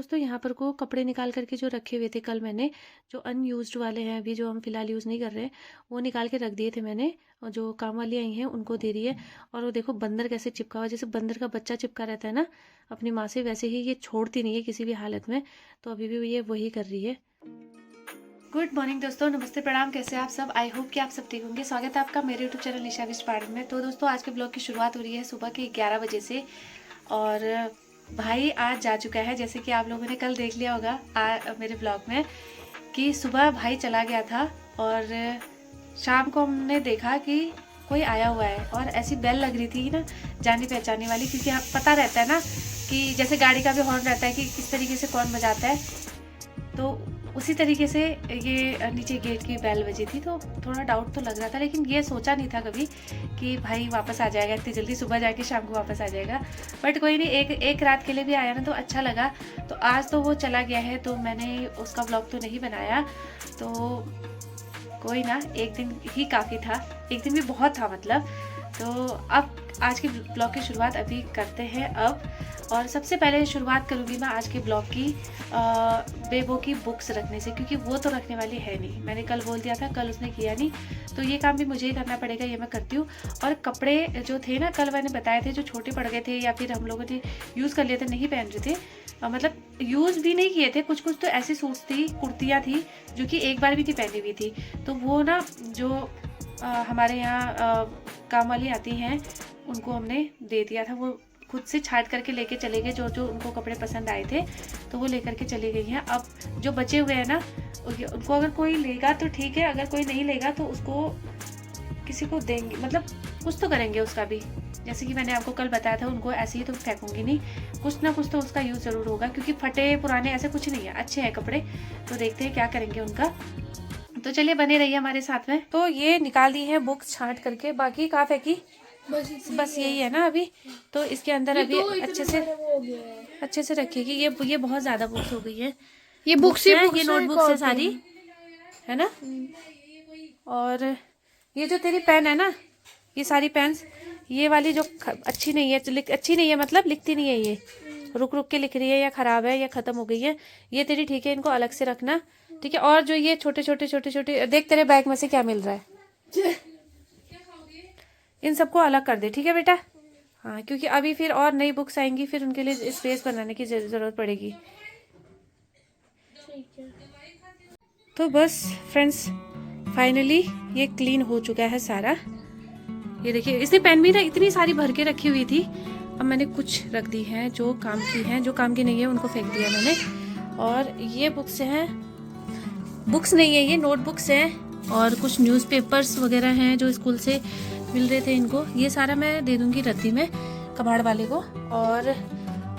दोस्तों यहाँ पर को कपड़े निकाल करके जो रखे हुए थे कल मैंने, जो अनयूज्ड वाले हैं अभी जो हम फिलहाल यूज़ नहीं कर रहे हैं, वो निकाल के रख दिए थे मैंने। और जो काम वाली आई हैं उनको दे रही है। और वो देखो बंदर कैसे चिपका हुआ, जैसे बंदर का बच्चा चिपका रहता है ना अपनी माँ से, वैसे ही ये छोड़ती नहीं है किसी भी हालत में। तो अभी भी ये वही कर रही है। गुड मॉर्निंग दोस्तों, नमस्ते प्रणाम, कैसे आप सब। आई होप कि आप सब ठीक होंगे। स्वागत है आपका मेरे यूट्यूब चैनल निशा विश पार्ट में। तो दोस्तों आज के ब्लॉग की शुरुआत हो रही है सुबह के 11 बजे से। और भाई आज जा चुका है, जैसे कि आप लोगों ने कल देख लिया होगा मेरे ब्लॉग में कि सुबह भाई चला गया था और शाम को हमने देखा कि कोई आया हुआ है। और ऐसी बेल लग रही थी ना जानी पहचानी वाली, क्योंकि हाँ पता रहता है ना कि जैसे गाड़ी का भी हॉर्न रहता है कि किस तरीके से कौन बजाता है, तो उसी तरीके से ये नीचे गेट की बेल बजी थी। तो थोड़ा डाउट तो लग रहा था, लेकिन ये सोचा नहीं था कभी कि भाई वापस आ जाएगा इतनी जल्दी, सुबह जाके शाम को वापस आ जाएगा। बट कोई नहीं, एक रात के लिए भी आया ना तो अच्छा लगा। तो आज तो वो चला गया है तो मैंने उसका व्लॉग तो नहीं बनाया, तो कोई ना, एक दिन ही काफ़ी था, एक दिन भी बहुत था मतलब। तो अब आज के ब्लॉग की शुरुआत अभी करते हैं अब। और सबसे पहले शुरुआत करूँगी मैं आज के ब्लॉग की बेबो की बुक्स रखने से, क्योंकि वो तो रखने वाली है नहीं। मैंने कल बोल दिया था, कल उसने किया नहीं, तो ये काम भी मुझे ही करना पड़ेगा, ये मैं करती हूँ। और कपड़े जो थे ना कल मैंने बताए थे, जो छोटे पड़ गए थे या फिर हम लोगों ने यूज़ कर लिए थे, नहीं पहन रहे थे, मतलब यूज़ भी नहीं किए थे। कुछ कुछ तो ऐसी सूट्स थी, कुर्तियाँ थी जो कि एक बार भी नहीं पहनी हुई थी। तो वो ना जो हमारे यहाँ काम वाली आती हैं उनको हमने दे दिया था। वो खुद से छाट करके लेके चले गए, जो जो उनको कपड़े पसंद आए थे तो वो लेकर के चली गई हैं। अब जो बचे हुए हैं ना उनको अगर कोई लेगा तो ठीक है, अगर कोई नहीं लेगा तो उसको किसी को देंगे, मतलब कुछ तो करेंगे उसका भी। जैसे कि मैंने आपको कल बताया था, उनको ऐसे ही तो फेंकूंगी नहीं, कुछ ना कुछ तो उसका यूज़ ज़रूर होगा, क्योंकि फटे पुराने ऐसे कुछ नहीं है, अच्छे हैं कपड़े। तो देखते हैं क्या करेंगे उनका। तो चलिए बने रहिए हमारे साथ में। तो ये निकाल दी है बुक्स छांट करके, बाकी कहाँ फेंकी, बस यही है ना अभी। तो इसके अंदर अभी अच्छे से रखिएगी। ये बहुत ज़्यादा बुक्स हो गई है। ये बुक्स है, ये नोटबुक्स है सारी, है ना। और ये जो तेरी पेन है ना, ये सारी पेन्स, ये वाली जो अच्छी नहीं है, अच्छी नहीं है मतलब लिखती नहीं है, ये रुक रुक के लिख रही है, या ख़राब है या ख़त्म हो गई है। ये तेरी ठीक है, इनको अलग से रखना, ठीक है। और जो ये छोटे छोटे देख तेरे बैग में से क्या मिल रहा है, इन सबको अलग कर दे, ठीक है बेटा। हाँ, क्योंकि अभी फिर और नई बुक्स आएंगी, फिर उनके लिए स्पेस बनाने की ज़रूरत पड़ेगी। तो बस फ्रेंड्स, फाइनली ये क्लीन हो चुका है सारा। ये देखिए, इसने पेन भी ना इतनी सारी भर के रखी हुई थी, अब मैंने कुछ रख दी हैं जो काम की हैं, जो काम की नहीं है उनको फेंक दिया मैंने। और ये बुक्स हैं, बुक्स नहीं है ये नोटबुक्स हैं, और कुछ न्यूज़पेपर्स वगैरह हैं जो स्कूल से मिल रहे थे इनको, ये सारा मैं दे दूंगी रद्दी में, कबाड़ वाले को। और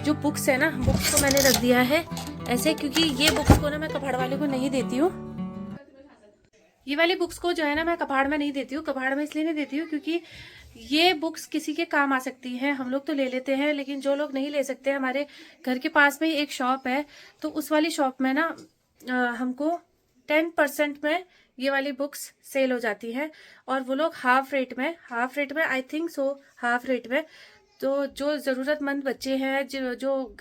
जो बुक्स है ना, बुक्स को मैंने रख दिया है ऐसे, क्योंकि ये बुक्स को ना मैं कबाड़ वाले को नहीं देती हूँ। ये वाली बुक्स को जो है ना मैं कबाड़ में नहीं देती हूँ। कबाड़ में इसलिए नहीं देती हूँ क्योंकि ये बुक्स किसी के काम आ सकती हैं। हम लोग तो ले लेते हैं, लेकिन जो लोग नहीं ले सकते, हमारे घर के पास में ही एक शॉप है, तो उस वाली शॉप में ना हमको 10% में ये वाली बुक्स सेल हो जाती हैं। और वो लोग हाफ रेट में I think so, half rate में। तो जो ज़रूरतमंद बच्चे हैं, जो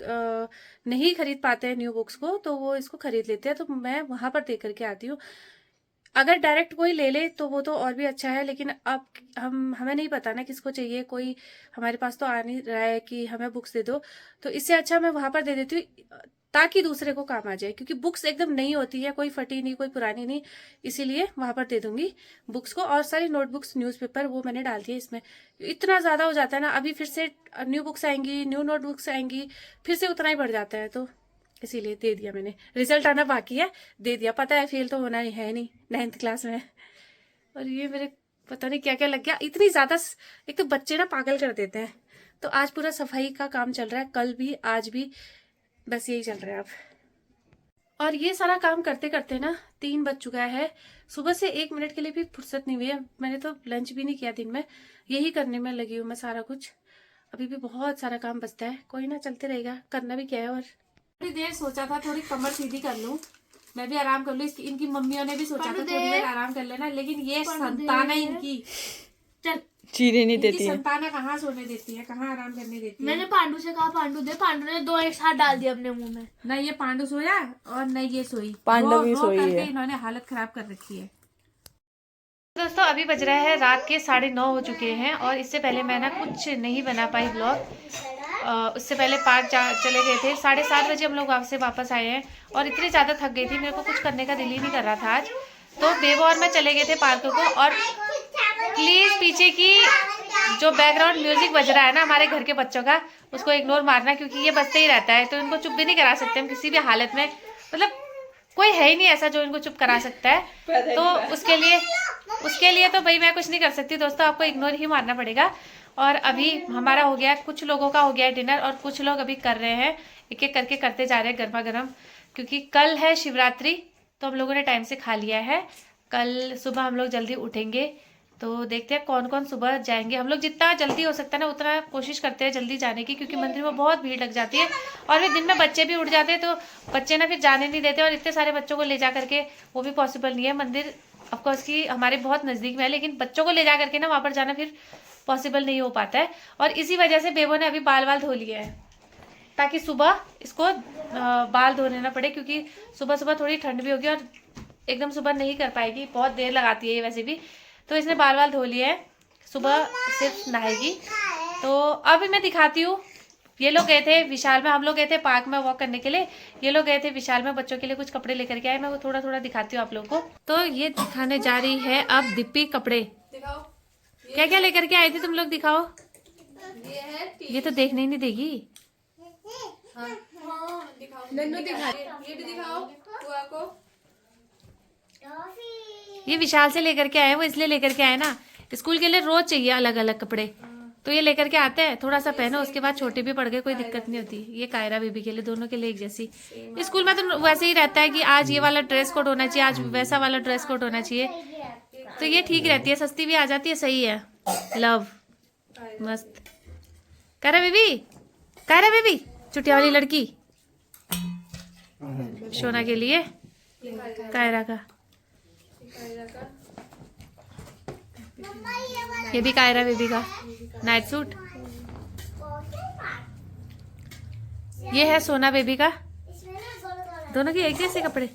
नहीं खरीद पाते हैं न्यू बुक्स को, तो वो इसको खरीद लेते हैं। तो मैं वहाँ पर दे करके आती हूँ। अगर डायरेक्ट कोई ले ले तो वो तो और भी अच्छा है, लेकिन अब हमें नहीं पता ना किसको चाहिए, कोई हमारे पास तो आ नहीं रहा है कि हमें बुक्स दे दो, तो इससे अच्छा मैं वहां पर दे देती हूँ ताकि दूसरे को काम आ जाए, क्योंकि बुक्स एकदम नई होती है, कोई फटी नहीं कोई पुरानी नहीं, इसीलिए वहां पर दे दूंगी बुक्स को। और सारी नोटबुक्स न्यूज़पेपर वो मैंने डाल दिए इसमें। इतना ज़्यादा हो जाता है ना, अभी फिर से न्यू बुक्स आएंगी, न्यू नोटबुक्स आएंगी, फिर से उतना ही बढ़ जाता है, तो इसीलिए दे दिया मैंने। रिजल्ट आना बाकी है, दे दिया। पता है फेल तो होना ही है नहीं, 9th क्लास में। और ये मेरे पता नहीं क्या क्या लग गया, इतनी ज्यादा। एक तो बच्चे ना पागल कर देते हैं। तो आज पूरा सफाई का काम चल रहा है, कल भी आज भी बस यही चल रहा है अब। और ये सारा काम करते करते ना 3 बज चुका है। सुबह से 1 मिनट के लिए भी फुर्सत नहीं हुई है। मैंने तो लंच भी नहीं किया दिन में, यही करने में लगी हूँ मैं सारा कुछ। अभी भी बहुत सारा काम बचता है, कोई ना, चलते रहेगा, करना भी क्या है। और थोड़ी देर सोचा था थोड़ी कमर सीधी कर लूं, मैं भी आराम कर लूं। इनकी मम्मियों ने भी सोचा था थोड़ी देर आराम कर लेना, लेकिन ये संतान है इनकी। चल चीने नहीं देती है। संताना कहाँ सोने देती है, कहाँ आराम करने देती है। मैंने पांडु से कहा पांडु दे, पांडु ने 2 एक साथ डाल दिया अपने मुंह में। न ये पांडु सोया और न ये सोई, पांडव ही रो सोई करके है। इन्होंने हालत खराब कर रखी है। दोस्तों अभी बज रहा है रात के 9:30 हो चुके हैं और इससे पहले मैं ना कुछ नहीं बना पाई ब्लॉग। उससे पहले पार्क चले गए थे, 7:30 बजे हम लोग वापस आए हैं और इतनी ज़्यादा थक गई थी, मेरे को कुछ करने का दिल ही नहीं कर रहा था आज। तो बेबो और मैं चले गए थे पार्क को। और प्लीज़ पीछे की जो बैकग्राउंड म्यूजिक बज रहा है ना हमारे घर के बच्चों का, उसको इग्नोर मारना, क्योंकि ये बजते ही रहता है, तो इनको चुप भी नहीं करा सकते हम किसी भी हालत में। मतलब कोई है ही नहीं ऐसा जो इनको चुप करा सकता है। तो उसके लिए तो भाई मैं कुछ नहीं कर सकती दोस्तों, आपको इग्नोर ही मारना पड़ेगा। और अभी हमारा हो गया, कुछ लोगों का हो गया डिनर और कुछ लोग अभी कर रहे हैं, एक एक करके करते जा रहे हैं गर्मा गर्म, क्योंकि कल है शिवरात्रि। तो हम लोगों ने टाइम से खा लिया है। कल सुबह हम लोग जल्दी उठेंगे, तो देखते हैं कौन कौन सुबह जाएंगे। हम लोग जितना जल्दी हो सकता है ना उतना कोशिश करते हैं जल्दी जाने की, क्योंकि मंदिर में बहुत भीड़ लग जाती है और फिर दिन में बच्चे भी उठ जाते हैं, तो बच्चे ना फिर जाने नहीं देते। और इतने सारे बच्चों को ले जा करके वो भी पॉसिबल नहीं है। मंदिर ऑफकोर्स की हमारे बहुत नज़दीक में है, लेकिन बच्चों को ले जा करके ना वहाँ पर जाना फिर पॉसिबल नहीं हो पाता है। और इसी वजह से बेबो ने अभी बाल धो लिए हैं, ताकि सुबह इसको बाल धोने ना पड़े, क्योंकि सुबह सुबह थोड़ी ठंड भी होगी और एकदम सुबह नहीं कर पाएगी, बहुत देर लगाती है ये वैसे भी। तो इसने बाल धो लिए हैं, सुबह सिर्फ नहाएगी। तो अब मैं दिखाती हूँ, ये लोग गए थे विशाल में, हम लोग गए थे पार्क में वॉक करने के लिए, ये लोग गए थे विशाल में बच्चों के लिए कुछ कपड़े लेकर के आए। मैं वो थोड़ा थोड़ा दिखाती हूँ आप लोगों को। तो ये दिखाने जा रही है अब दीप्ति कपड़े। क्या क्या लेकर के आई थी तुम लोग, दिखाओ। ये तो देखने ही नहीं देगी। ये विशाल से लेकर के आए, वो इसलिए लेकर के आए ना, स्कूल के लिए रोज चाहिए अलग अलग कपड़े, तो ये लेकर के आते हैं। थोड़ा सा पहनो, उसके बाद छोटे भी पड़ गए, कोई दिक्कत नहीं होती। ये कायरा बेबी के लिए, दोनों के लिए एक जैसी। स्कूल में तो वैसे ही रहता है कि आज ये वाला ड्रेस कोड होना चाहिए, आज वैसा वाला ड्रेस कोड होना चाहिए, तो ये ठीक रहती है, सस्ती भी आ जाती है, सही है। लव मस्त। कायरा बेबी चुटिया वाली लड़की सोना के लिए, कायरा का। ये भी कायरा बेबी का नाइट सूट। ये है सोना बेबी का, दोनों के एक जैसे कपड़े।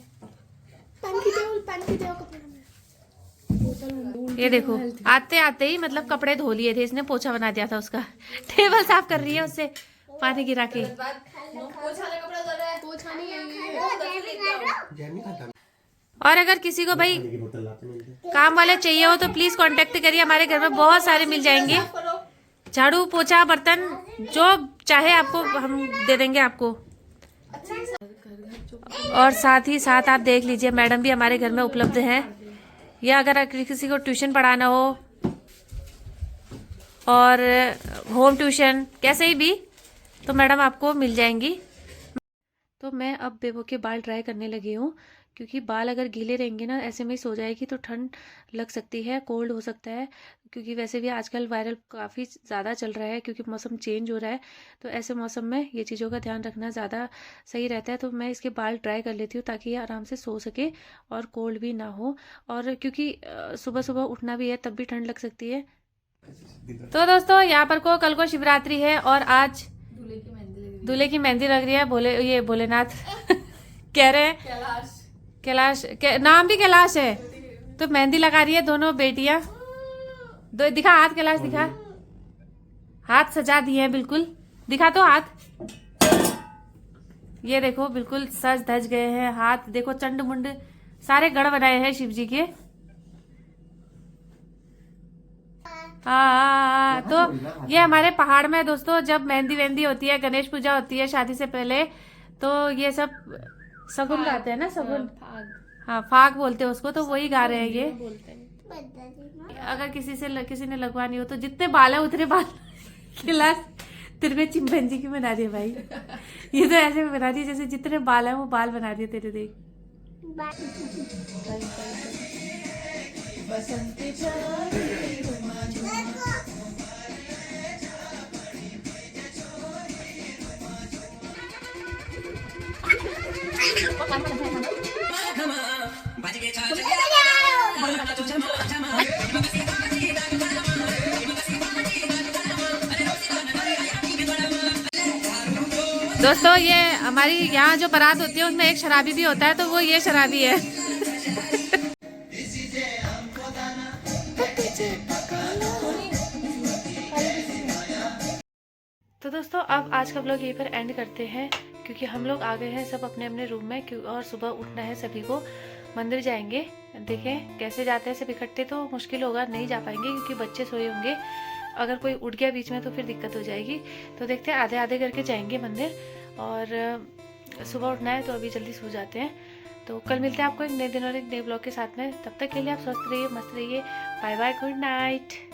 ये देखो आते आते ही मतलब कपड़े धो लिए थे, इसने पोछा बना दिया था उसका। टेबल साफ कर रही है उससे पानी गिरा के। और अगर किसी को भाई काम वाले चाहिए हो तो प्लीज कांटेक्ट करिए, हमारे घर में बहुत सारे मिल जाएंगे। झाड़ू पोछा बर्तन जो चाहे आपको हम दे देंगे आपको। और साथ ही साथ आप देख लीजिए मैडम भी हमारे घर में उपलब्ध हैं। या अगर किसी को ट्यूशन पढ़ाना हो और होम ट्यूशन कैसे ही भी, तो मैडम आपको मिल जाएंगी। तो मैं अब बेबो के बाल ड्राई करने लगी हूँ, क्योंकि बाल अगर गीले रहेंगे ना ऐसे में सो जाएगी तो ठंड लग सकती है, कोल्ड हो सकता है, क्योंकि वैसे भी आजकल वायरल काफ़ी ज़्यादा चल रहा है, क्योंकि मौसम चेंज हो रहा है। तो ऐसे मौसम में ये चीज़ों का ध्यान रखना ज़्यादा सही रहता है। तो मैं इसके बाल ड्राई कर लेती हूँ ताकि ये आराम से सो सके और कोल्ड भी ना हो। और क्योंकि सुबह सुबह उठना भी है, तब भी ठंड लग सकती है। तो दोस्तों यहाँ पर कल को शिवरात्रि है और आज दूल्हे की मेहंदी लग रही है। ये भोलेनाथ कह रहे हैं कैलाश नाम भी कैलाश है, तो मेहंदी लगा रही है दोनों बेटियां। दिखा हाथ, कैलाश दिखा हाथ, सजा दिए हैं बिल्कुल, दिखा तो हाथ। ये देखो बिल्कुल सज धज गए हैं हाथ, देखो चंड मुंड सारे गढ़ बनाए हैं शिव जी के। हाँ, तो ये हमारे पहाड़ में दोस्तों जब मेहंदी वेहंदी होती है, गणेश पूजा होती है शादी से पहले, तो ये सब सगुन गाते हैं ना, सगुन। हाँ फाग बोलते हैं उसको, तो वही गा रहे हैं ये। अगर किसी ने लगवानी हो तो जितने बाल है उतने बाल खिला तेरे को चिंपैंजी की बना दिए भाई। ये तो ऐसे बना दिए जैसे जितने बाल है वो बाल बना दिए तेरे, देख। दोस्तों ये हमारी यहाँ जो बारात होती है उसमें एक शराबी भी होता है, तो वो ये शराबी है। तो दोस्तों अब आज का ब्लॉग यहीं पर एंड करते हैं, क्योंकि हम लोग आ गए हैं सब अपने अपने रूम में, और सुबह उठना है सभी को, मंदिर जाएंगे। देखें कैसे जाते हैं सब इकट्ठे, तो मुश्किल होगा, नहीं जा पाएंगे क्योंकि बच्चे सोए होंगे। अगर कोई उठ गया बीच में तो फिर दिक्कत हो जाएगी। तो देखते हैं, आधे आधे करके जाएंगे मंदिर, और सुबह उठना है तो अभी जल्दी सो जाते हैं। तो कल मिलते हैं आपको एक नए दिन और एक नए ब्लॉग के साथ में। तब तक के लिए आप स्वस्थ रहिए, मस्त रहिए। Bye bye, good night.